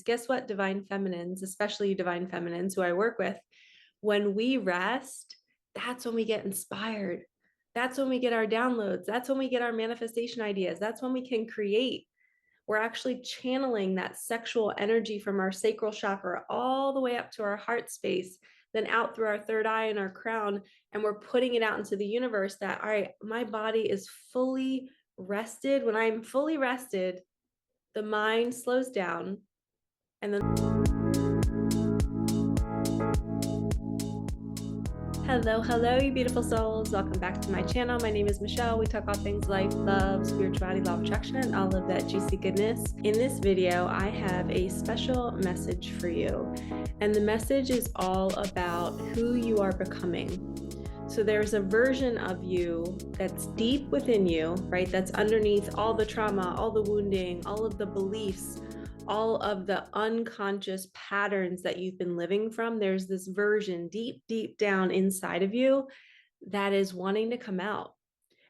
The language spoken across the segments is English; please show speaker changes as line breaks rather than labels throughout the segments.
Guess what, divine feminines, especially divine feminines who I work with, when we rest, that's when we get inspired. That's when we get our downloads. That's when we get our manifestation ideas. That's when we can create. We're actually channeling that sexual energy from our sacral chakra all the way up to our heart space, then out through our third eye and our crown. And we're putting it out into the universe that, all right, my body is fully rested. When I'm fully rested, the mind slows down. And then hello, you beautiful souls. Welcome back to my channel. My name is Michelle. We talk all things life, love, spirituality, law of attraction, and all of that juicy goodness. In this video, I have a special message for you. And the message is all about who you are becoming. So there's a version of you that's deep within you, right? That's underneath all the trauma, all the wounding, all of the beliefs, all of the unconscious patterns that you've been living from. There's this version deep down inside of you that is wanting to come out.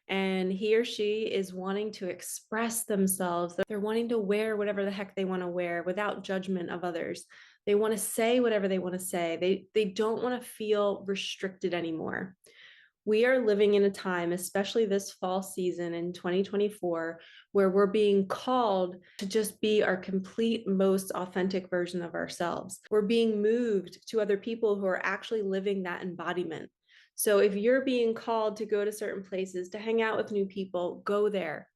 And he or she is wanting to express themselves. They're wanting to wear whatever the heck they want to wear without judgment of others. They want to say whatever they want to say. They don't want to feel restricted anymore. We are living in a time, especially this fall season in 2024, where we're being called to just be our complete, most authentic version of ourselves. We're being moved to other people who are actually living that embodiment. So if you're being called to go to certain places, to hang out with new people, go there.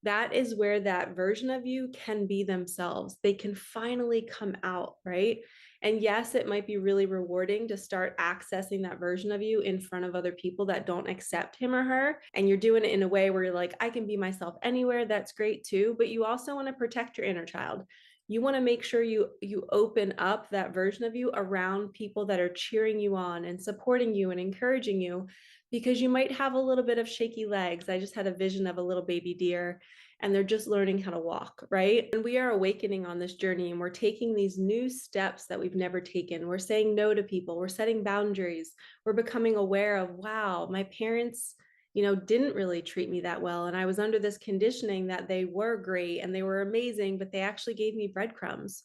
That is where that version of you can be themselves. They can finally come out, right? And yes, it might be really rewarding to start accessing that version of you in front of other people that don't accept him or her. And you're doing it in a way where you're like, I can be myself anywhere. That's great too. But you also want to protect your inner child. You want to make sure you open up that version of you around people that are cheering you on and supporting you and encouraging you, because you might have a little bit of shaky legs. I just had a vision of a little baby deer and they're just learning how to walk, right? And we are awakening on this journey and we're taking these new steps that we've never taken. We're saying no to people. We're setting boundaries. We're becoming aware of, wow, my parents, didn't really treat me that well. And I was under this conditioning that they were great and they were amazing, but they actually gave me breadcrumbs.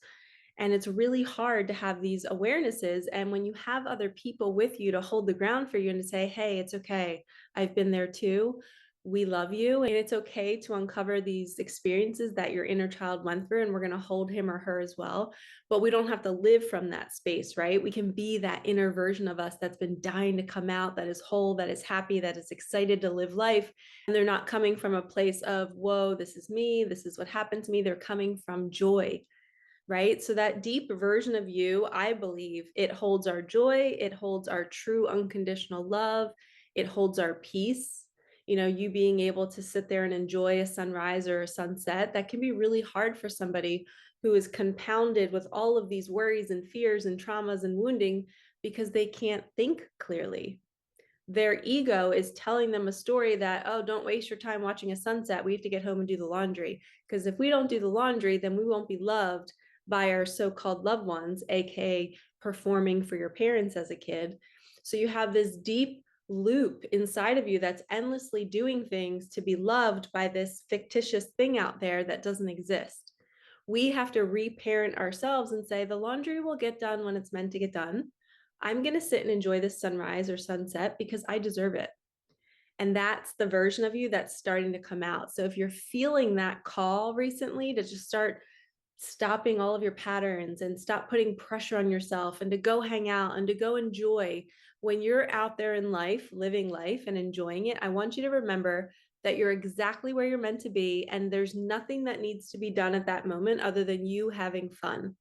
And it's really hard to have these awarenesses. And when you have other people with you to hold the ground for you and to say, hey, it's okay, I've been there too. We love you. And it's okay to uncover these experiences that your inner child went through. And we're going to hold him or her as well. But we don't have to live from that space, right? We can be that inner version of us that's been dying to come out, that is whole, that is happy, that is excited to live life. And they're not coming from a place of, whoa, this is me. This is what happened to me. They're coming from joy. Right? So that deep version of you, I believe it holds our joy. It holds our true unconditional love. It holds our peace. You being able to sit there and enjoy a sunrise or a sunset, that can be really hard for somebody who is compounded with all of these worries and fears and traumas and wounding because they can't think clearly. Their ego is telling them a story that, oh, don't waste your time watching a sunset. We have to get home and do the laundry. Because if we don't do the laundry, then we won't be loved by our so-called loved ones, aka performing for your parents as a kid. So you have this deep loop inside of you that's endlessly doing things to be loved by this fictitious thing out there that doesn't exist. We have to reparent ourselves and say the laundry will get done when it's meant to get done. I'm going to sit and enjoy this sunrise or sunset because I deserve it. And that's the version of you that's starting to come out. So if you're feeling that call recently to just start stopping all of your patterns and stop putting pressure on yourself and to go hang out and to go enjoy, when you're out there in life, living life and enjoying it, I want you to remember that you're exactly where you're meant to be. And there's nothing that needs to be done at that moment other than you having fun.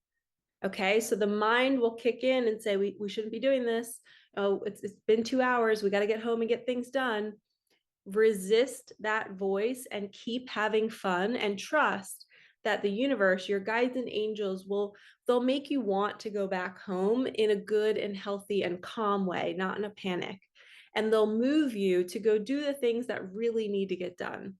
Okay, so the mind will kick in and say, we shouldn't be doing this. Oh, it's been 2 hours. We got to get home and get things done. Resist that voice and keep having fun and trust that the universe, your guides and angels they'll make you want to go back home in a good and healthy and calm way, not in a panic. And they'll move you to go do the things that really need to get done.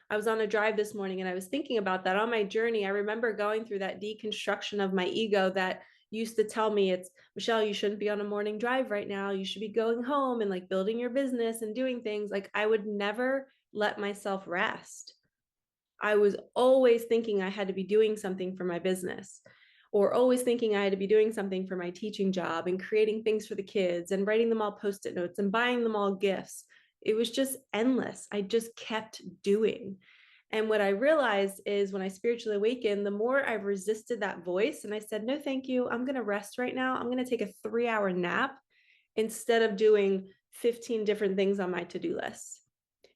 I was on a drive this morning and I was thinking about that on my journey. I remember going through that deconstruction of my ego that used to tell me, it's Michelle, you shouldn't be on a morning drive right now. You should be going home and like building your business and doing things. Like I would never let myself rest. I was always thinking I had to be doing something for my business. or always thinking I had to be doing something for my teaching job and creating things for the kids and writing them all post-it notes and buying them all gifts. It was just endless. I just kept doing. And what I realized is when I spiritually awakened, the more I resisted that voice and I said, no, thank you. I'm going to rest right now. I'm going to take a 3-hour nap instead of doing 15 different things on my to-do list.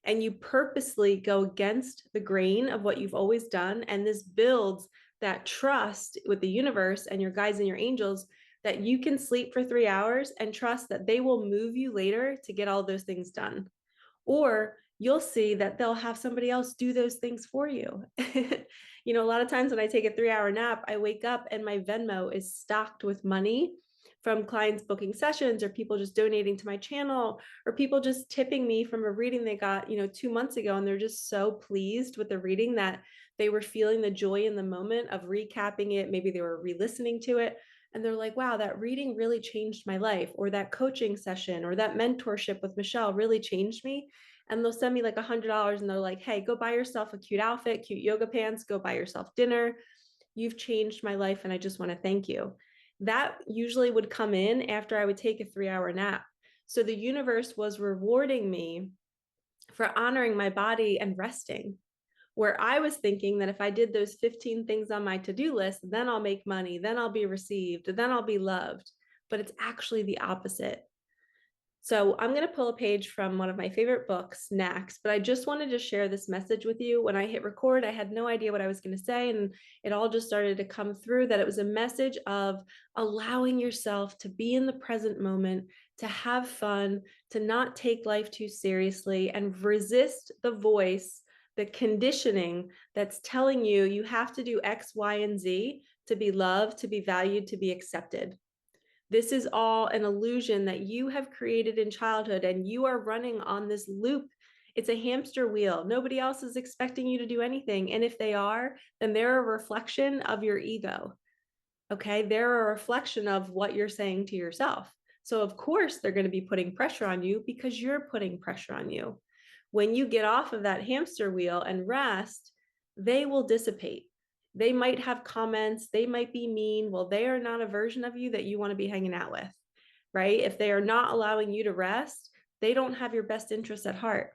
And you purposely go against the grain of what you've always done. And this builds that trust with the universe and your guides and your angels that you can sleep for 3 hours and trust that they will move you later to get all those things done. Or you'll see that they'll have somebody else do those things for you. A lot of times when I take a 3-hour nap, I wake up and my Venmo is stocked with money from clients booking sessions or people just donating to my channel or people just tipping me from a reading they got, 2 months ago. And they're just so pleased with the reading that they were feeling the joy in the moment of recapping it. Maybe they were re-listening to it. And they're like, wow, that reading really changed my life, or that coaching session or that mentorship with Michelle really changed me. And they'll send me like $100 and they're like, hey, go buy yourself a cute outfit, cute yoga pants, go buy yourself dinner. You've changed my life and I just want to thank you. That usually would come in after I would take a 3-hour nap. So the universe was rewarding me for honoring my body and resting. Where I was thinking that if I did those 15 things on my to-do list, then I'll make money, then I'll be received, then I'll be loved. But it's actually the opposite. So I'm going to pull a page from one of my favorite books next, but I just wanted to share this message with you. When I hit record, I had no idea what I was going to say, and it all just started to come through that it was a message of allowing yourself to be in the present moment, to have fun, to not take life too seriously, and resist the voice, the conditioning that's telling you you have to do X, Y, and Z to be loved, to be valued, to be accepted. This is all an illusion that you have created in childhood, and you are running on this loop. It's a hamster wheel. Nobody else is expecting you to do anything. And if they are, then they're a reflection of your ego. Okay. They're a reflection of what you're saying to yourself. So, of course, they're going to be putting pressure on you because you're putting pressure on you. When you get off of that hamster wheel and rest, they will dissipate. They might have comments, they might be mean. Well, they are not a version of you that you want to be hanging out with, right? If they are not allowing you to rest, they don't have your best interests at heart.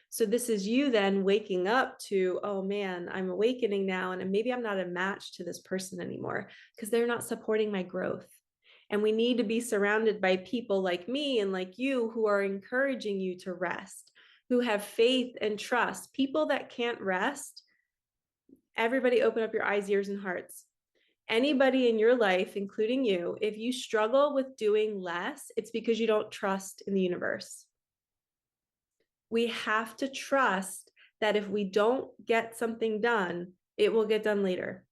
So this is you then waking up to, oh man, I'm awakening now, and maybe I'm not a match to this person anymore because they're not supporting my growth. And we need to be surrounded by people like me and like you who are encouraging you to rest, who have faith and trust. People that can't rest, everybody open up your eyes, ears, and hearts. Anybody in your life, including you, if you struggle with doing less, it's because you don't trust in the universe. We have to trust that if we don't get something done, it will get done later.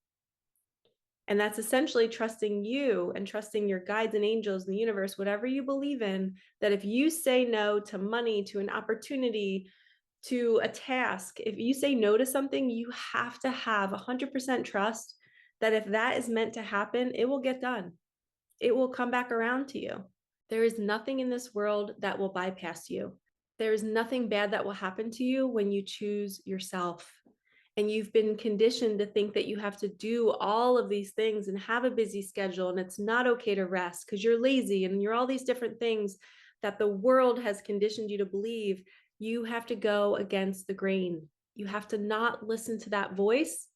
And that's essentially trusting you and trusting your guides and angels in the universe, whatever you believe in, that if you say no to money, to an opportunity, to a task, if you say no to something, you have to have 100% trust that if that is meant to happen, it will get done. It will come back around to you. There is nothing in this world that will bypass you. There is nothing bad that will happen to you when you choose yourself. And you've been conditioned to think that you have to do all of these things and have a busy schedule, and it's not okay to rest because you're lazy and you're all these different things that the world has conditioned you to believe. You have to go against the grain. You have to not listen to that voice.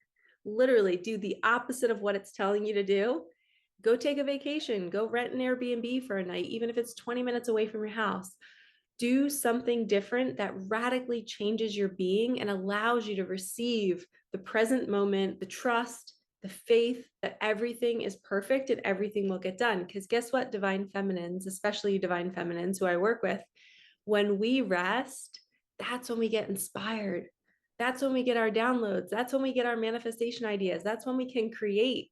Literally do the opposite of what it's telling you to do. Go take a vacation, go rent an Airbnb for a night, even if it's 20 minutes away from your house. Do something different that radically changes your being and allows you to receive the present moment, the trust, the faith that everything is perfect and everything will get done. Because guess what, divine feminines, especially divine feminines who I work with, when we rest, that's when we get inspired. That's when we get our downloads. That's when we get our manifestation ideas. That's when we can create.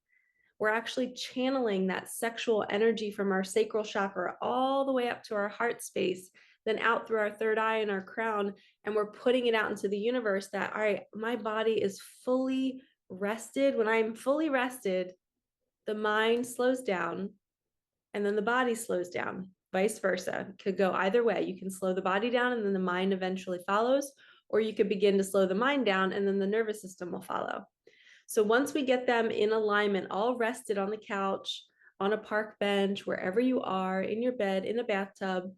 We're actually channeling that sexual energy from our sacral chakra all the way up to our heart space, then out through our third eye and our crown. And we're putting it out into the universe that, all right, my body is fully rested. When I'm fully rested, the mind slows down and then the body slows down, vice versa. It could go either way. You can slow the body down and then the mind eventually follows, or you could begin to slow the mind down and then the nervous system will follow. So once we get them in alignment, all rested on the couch, on a park bench, wherever you are, in your bed, in a bathtub,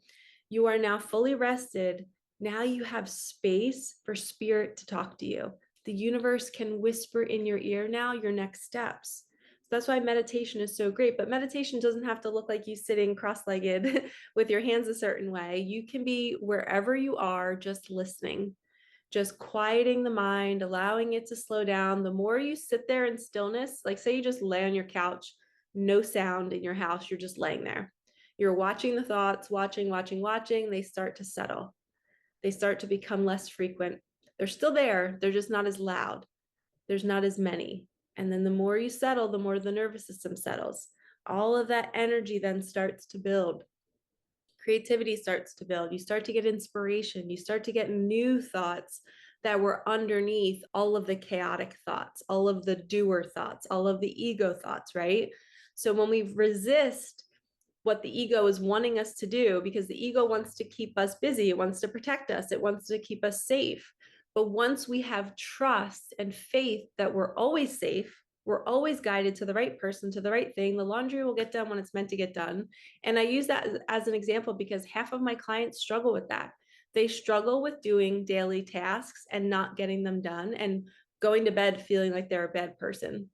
you are now fully rested. Now you have space for spirit to talk to you. The universe can whisper in your ear now your next steps. So that's why meditation is so great. But meditation doesn't have to look like you sitting cross-legged with your hands a certain way. You can be wherever you are, just listening, just quieting the mind, allowing it to slow down. The more you sit there in stillness, like say you just lay on your couch, no sound in your house, you're just laying there. You're watching the thoughts, watching, they start to settle. They start to become less frequent. They're still there, they're just not as loud. There's not as many. And then the more you settle, the more the nervous system settles. All of that energy then starts to build. Creativity starts to build. You start to get inspiration. You start to get new thoughts that were underneath all of the chaotic thoughts, all of the doer thoughts, all of the ego thoughts, right? So when we resist what the ego is wanting us to do, because the ego wants to keep us busy, it wants to protect us, it wants to keep us safe. But once we have trust and faith that we're always safe, we're always guided to the right person, to the right thing, the laundry will get done when it's meant to get done. And I use that as an example because half of my clients struggle with that. They struggle with doing daily tasks and not getting them done and going to bed feeling like they're a bad person.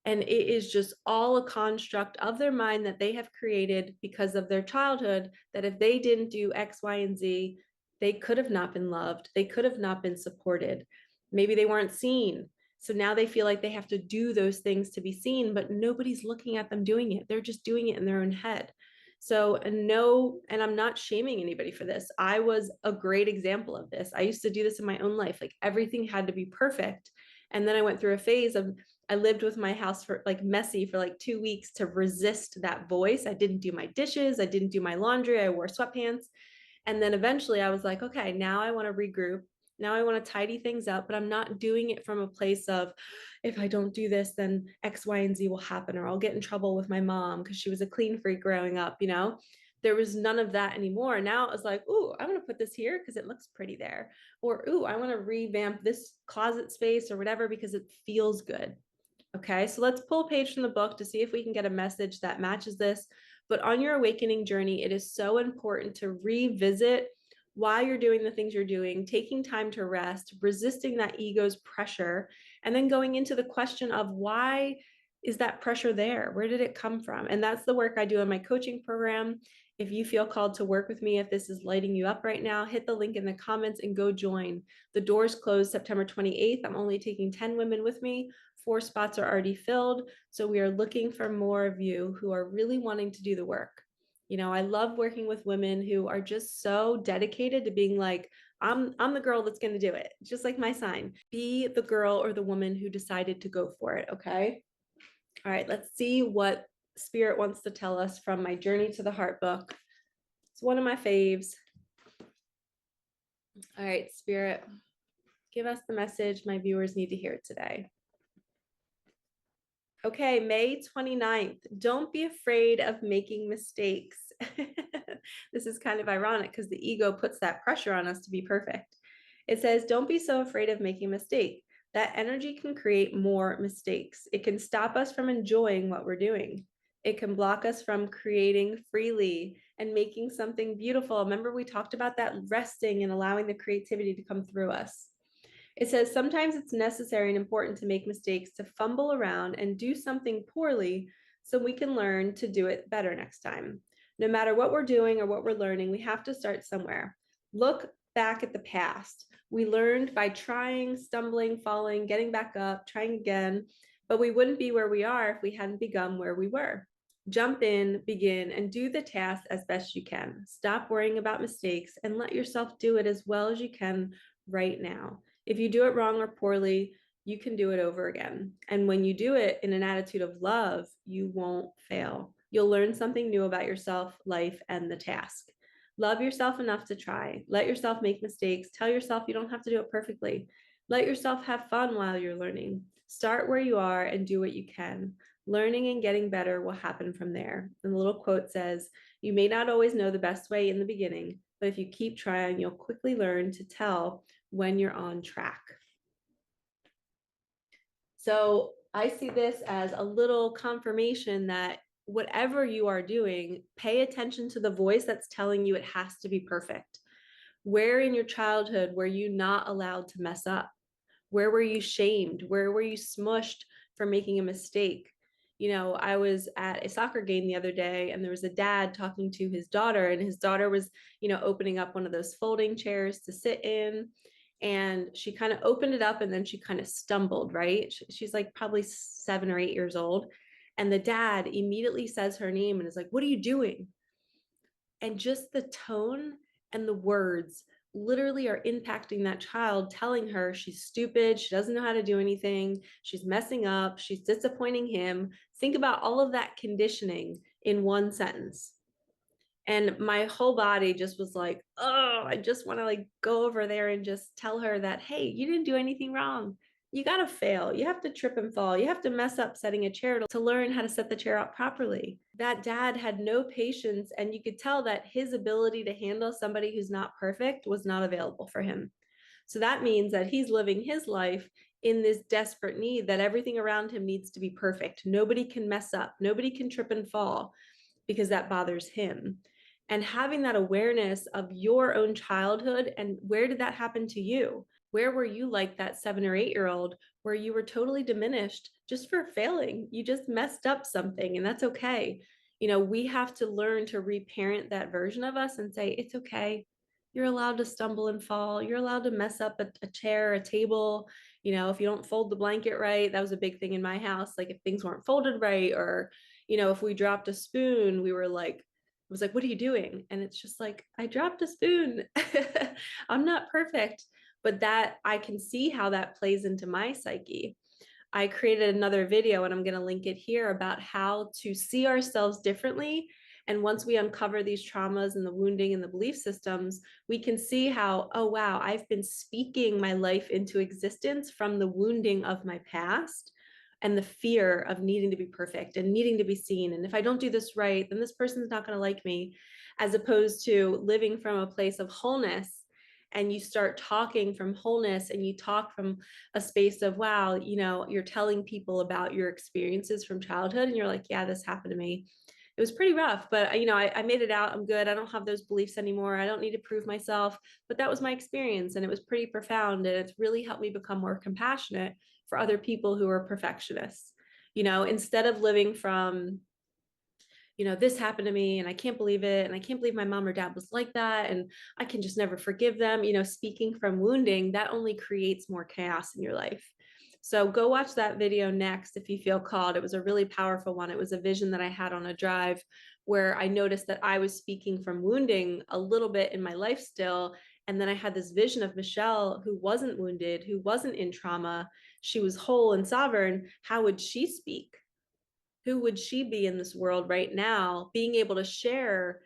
And it is just all a construct of their mind that they have created because of their childhood, that if they didn't do X, Y, and Z, they could have not been loved. They could have not been supported. Maybe they weren't seen. So now they feel like they have to do those things to be seen, but nobody's looking at them doing it. They're just doing it in their own head. So, no, and I'm not shaming anybody for this. I was a great example of this. I used to do this in my own life. Like everything had to be perfect. And then I went through a phase of I lived with my house for like messy for like 2 weeks to resist that voice. I didn't do my dishes. I didn't do my laundry. I wore sweatpants. And then eventually I was like, okay, now I want to regroup. Now I want to tidy things up, but I'm not doing it from a place of if I don't do this, then X, Y, and Z will happen, or I'll get in trouble with my mom because she was a clean freak growing up, you know? There was none of that anymore. Now it was like, ooh, I want to put this here because it looks pretty there. Or, ooh, I want to revamp this closet space or whatever because it feels good. Okay, so let's pull a page from the book to see if we can get a message that matches this. But on your awakening journey, it is so important to revisit why you're doing the things you're doing, taking time to rest, resisting that ego's pressure, and then going into the question of why is that pressure there? Where did it come from? And that's the work I do in my coaching program. If you feel called to work with me, if this is lighting you up right now, hit the link in the comments and go join. The doors close September 28th. I'm only taking 10 women with me. 4 spots are already filled. So we are looking for more of you who are really wanting to do the work. You know, I love working with women who are just so dedicated to being like, I'm the girl that's going to do it. Just like my sign. Be the girl or the woman who decided to go for it, okay? All right, let's see what Spirit wants to tell us from my Journey to the Heart book. It's one of my faves. All right, Spirit, give us the message my viewers need to hear today. Okay, May 29th. Don't be afraid of making mistakes. This is kind of ironic because the ego puts that pressure on us to be perfect. It says, don't be so afraid of making a mistake. That energy can create more mistakes. It can stop us from enjoying what we're doing. It can block us from creating freely and making something beautiful. Remember, we talked about that resting and allowing the creativity to come through us. It says sometimes it's necessary and important to make mistakes, to fumble around and do something poorly so we can learn to do it better next time. No matter what we're doing or what we're learning, we have to start somewhere. Look back at the past. We learned by trying, stumbling, falling, getting back up, trying again, but we wouldn't be where we are if we hadn't begun where we were. Jump in, begin, and do the task as best you can. Stop worrying about mistakes and let yourself do it as well as you can right now. If you do it wrong or poorly, you can do it over again. And when you do it in an attitude of love, you won't fail. You'll learn something new about yourself, life, and the task. Love yourself enough to try. Let yourself make mistakes. Tell yourself you don't have to do it perfectly. Let yourself have fun while you're learning. Start where you are and do what you can. Learning and getting better will happen from there. And the little quote says, you may not always know the best way in the beginning, but if you keep trying, you'll quickly learn to tell when you're on track. So I see this as a little confirmation that whatever you are doing, pay attention to the voice that's telling you it has to be perfect. Where in your childhood were you not allowed to mess up? Where were you shamed? Where were you smushed for making a mistake? I was at a soccer game the other day and there was a dad talking to his daughter, and his daughter was, opening up one of those folding chairs to sit in. And she kind of opened it up and then she kind of stumbled, right? She's like probably 7 or 8 years old. And the dad immediately says her name and is like, "What are you doing?" And just the tone and the words literally are impacting that child, telling her she's stupid, she doesn't know how to do anything, she's messing up, she's disappointing him. Think about all of that conditioning in one sentence. And my whole body just was like, oh, I just want to like go over there and just tell her that, hey, you didn't do anything wrong. You got to fail. You have to trip and fall. You have to mess up setting a chair to learn how to set the chair out properly. That dad had no patience, and you could tell that his ability to handle somebody who's not perfect was not available for him. So that means that he's living his life in this desperate need that everything around him needs to be perfect. Nobody can mess up, nobody can trip and fall because that bothers him. And having that awareness of your own childhood and where did that happen to you? Where were you like that 7 or 8 year old where you were totally diminished just for failing? You just messed up something, and that's okay. We have to learn to reparent that version of us and say, it's okay. You're allowed to stumble and fall. You're allowed to mess up a chair, a table. If you don't fold the blanket right, that was a big thing in my house. Like if things weren't folded right, or, if we dropped a spoon, we were like, was like, what are you doing? And it's just like, I dropped a spoon. I'm not perfect. But that I can see how that plays into my psyche. I created another video and I'm going to link it here about how to see ourselves differently. And once we uncover these traumas and the wounding and the belief systems, we can see how, oh, wow, I've been speaking my life into existence from the wounding of my past and the fear of needing to be perfect and needing to be seen. And if I don't do this right, then this person's not going to like me, as opposed to living from a place of wholeness. And you start talking from wholeness and you talk from a space of, wow, you're telling people about your experiences from childhood and you're like, yeah, this happened to me. It was pretty rough, but I made it out. I'm good. I don't have those beliefs anymore. I don't need to prove myself, but that was my experience and it was pretty profound. And it's really helped me become more compassionate for other people who are perfectionists. Instead of living from, this happened to me and I can't believe it. And I can't believe my mom or dad was like that. And I can just never forgive them. Speaking from wounding, that only creates more chaos in your life. So go watch that video next if you feel called. It was a really powerful one. It was a vision that I had on a drive where I noticed that I was speaking from wounding a little bit in my life still. And then I had this vision of Michelle, who wasn't wounded, who wasn't in trauma. She was whole and sovereign. How would she speak? Who would she be in this world right now, being able to share,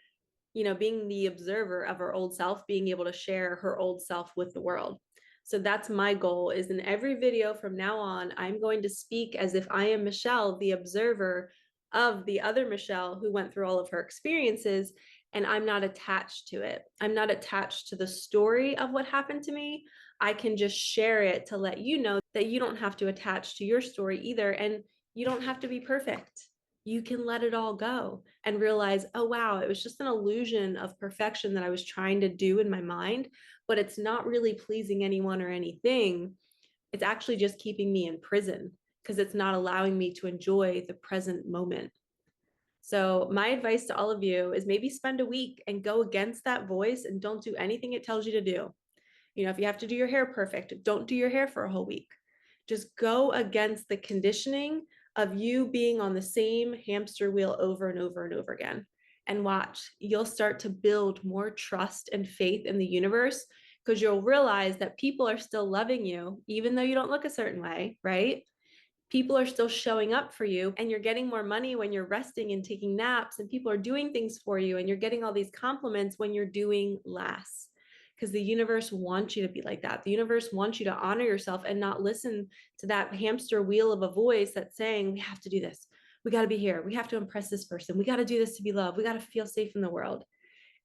being the observer of her old self, being able to share her old self with the world. So that's my goal, is in every video from now on, I'm going to speak as if I am Michelle, the observer of the other Michelle who went through all of her experiences, and I'm not attached to it. I'm not attached to the story of what happened to me. I can just share it to let you know that you don't have to attach to your story either. And you don't have to be perfect. You can let it all go and realize, oh, wow, it was just an illusion of perfection that I was trying to do in my mind, but it's not really pleasing anyone or anything. It's actually just keeping me in prison because it's not allowing me to enjoy the present moment. So, my advice to all of you is maybe spend a week and go against that voice and don't do anything it tells you to do. If you have to do your hair perfect, don't do your hair for a whole week. Just go against the conditioning of you being on the same hamster wheel over and over and over again. And watch, you'll start to build more trust and faith in the universe because you'll realize that people are still loving you, even though you don't look a certain way, right? People are still showing up for you, and you're getting more money when you're resting and taking naps, and people are doing things for you, and you're getting all these compliments when you're doing less, because the universe wants you to be like that. The universe wants you to honor yourself and not listen to that hamster wheel of a voice that's saying, we have to do this, we got to be here, we have to impress this person, we got to do this to be loved, we got to feel safe in the world.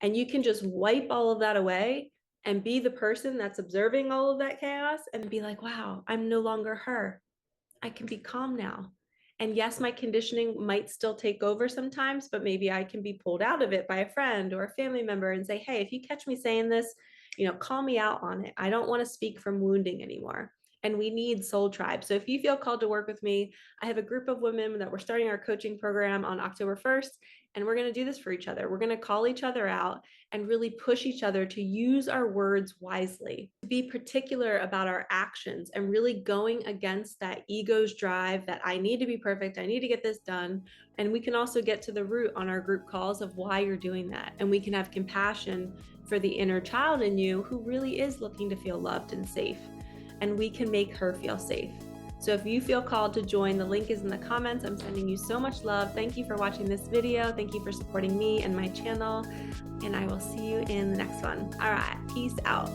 And you can just wipe all of that away and be the person that's observing all of that chaos and be like, wow, I'm no longer her. I can be calm now. And yes, my conditioning might still take over sometimes, but maybe I can be pulled out of it by a friend or a family member and say, hey, if you catch me saying this, call me out on it. I don't want to speak from wounding anymore. And we need soul tribe. So if you feel called to work with me, I have a group of women that we're starting our coaching program on October 1st, and we're going to do this for each other. We're going to call each other out and really push each other to use our words wisely, to be particular about our actions and really going against that ego's drive that I need to be perfect, I need to get this done. And we can also get to the root on our group calls of why you're doing that. And we can have compassion for the inner child in you who really is looking to feel loved and safe. And we can make her feel safe. So if you feel called to join, the link is in the comments. I'm sending you so much love. Thank you for watching this video. Thank you for supporting me and my channel. And I will see you in the next one. All right, peace out.